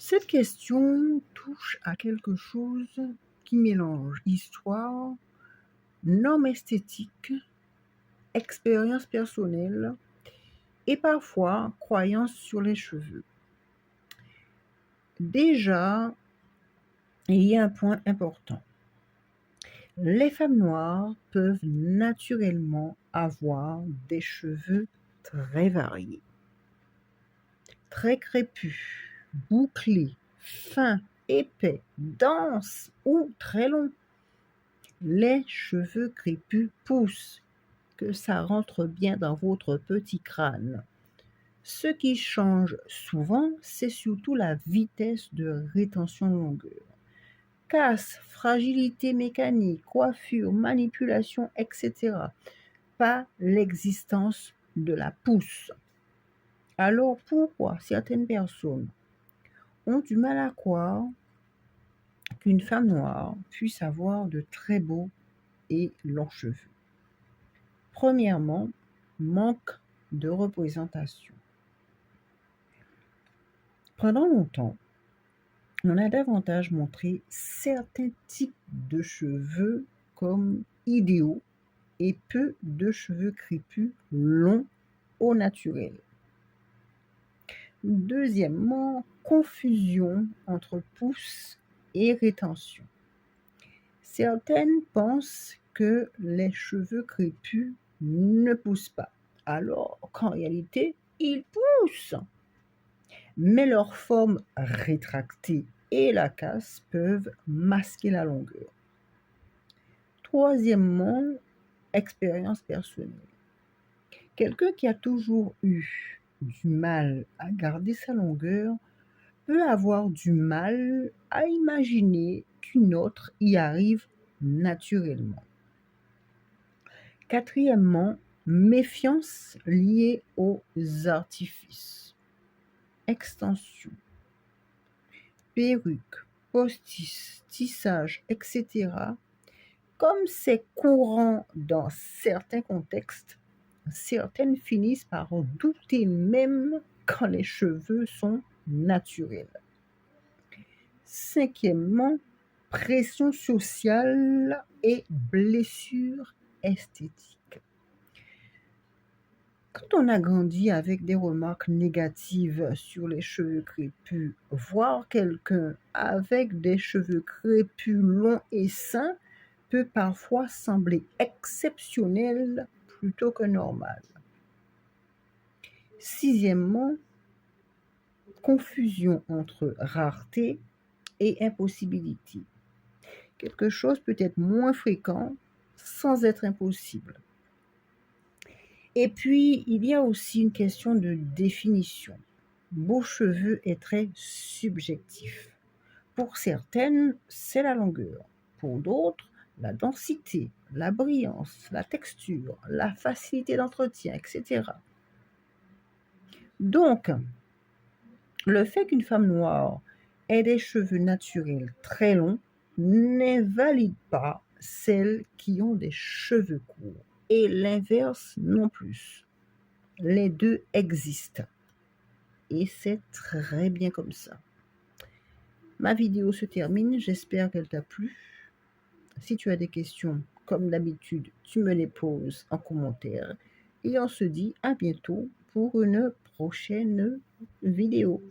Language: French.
Cette question touche à quelque chose qui mélange histoire, normes esthétiques, expérience personnelle et parfois croyances sur les cheveux. Déjà, il y a un point important. Les femmes noires peuvent naturellement avoir des cheveux très variés, très crépus, bouclés, fins, épais, denses ou très longs. Les cheveux crépus poussent, que ça rentre bien dans votre petit crâne. Ce qui change souvent, c'est surtout la vitesse de rétention de longueur. Casse, fragilité mécanique, coiffure, manipulation, etc. Pas l'existence de la pousse. Alors pourquoi certaines personnes ont du mal à croire qu'une femme noire puisse avoir de très beaux et longs cheveux? Premièrement, manque de représentation. Pendant longtemps, on a davantage montré certains types de cheveux comme idéaux et peu de cheveux crépus longs au naturel. Deuxièmement, confusion entre pousse et rétention. Certaines pensent que les cheveux crépus ne poussent pas, alors qu'en réalité, ils poussent. Mais leur forme rétractée et la casse peuvent masquer la longueur. Troisièmement, expérience personnelle. Quelqu'un qui a toujours eu du mal à garder sa longueur peut avoir du mal à imaginer qu'une autre y arrive naturellement. Quatrièmement, méfiance liée aux artifices. Extension, perruque, postiche, tissage, etc. Comme c'est courant dans certains contextes, certaines finissent par douter même quand les cheveux sont naturels. Cinquièmement, pression sociale et blessures esthétiques. Quand on a grandi avec des remarques négatives sur les cheveux crépus, voir quelqu'un avec des cheveux crépus longs et sains peut parfois sembler exceptionnel plutôt que normal. Sixièmement, confusion entre rareté et impossibilité. Quelque chose peut être moins fréquent sans être impossible. Et puis, il y a aussi une question de définition. Beau cheveu est très subjectif. Pour certaines, c'est la longueur. Pour d'autres, la densité, la brillance, la texture, la facilité d'entretien, etc. Donc, le fait qu'une femme noire ait des cheveux naturels très longs n'invalide pas celles qui ont des cheveux courts. Et l'inverse non plus. Les deux existent. Et c'est très bien comme ça. Ma vidéo se termine, j'espère qu'elle t'a plu. Si tu as des questions, comme d'habitude, tu me les poses en commentaire. Et on se dit à bientôt pour une prochaine vidéo.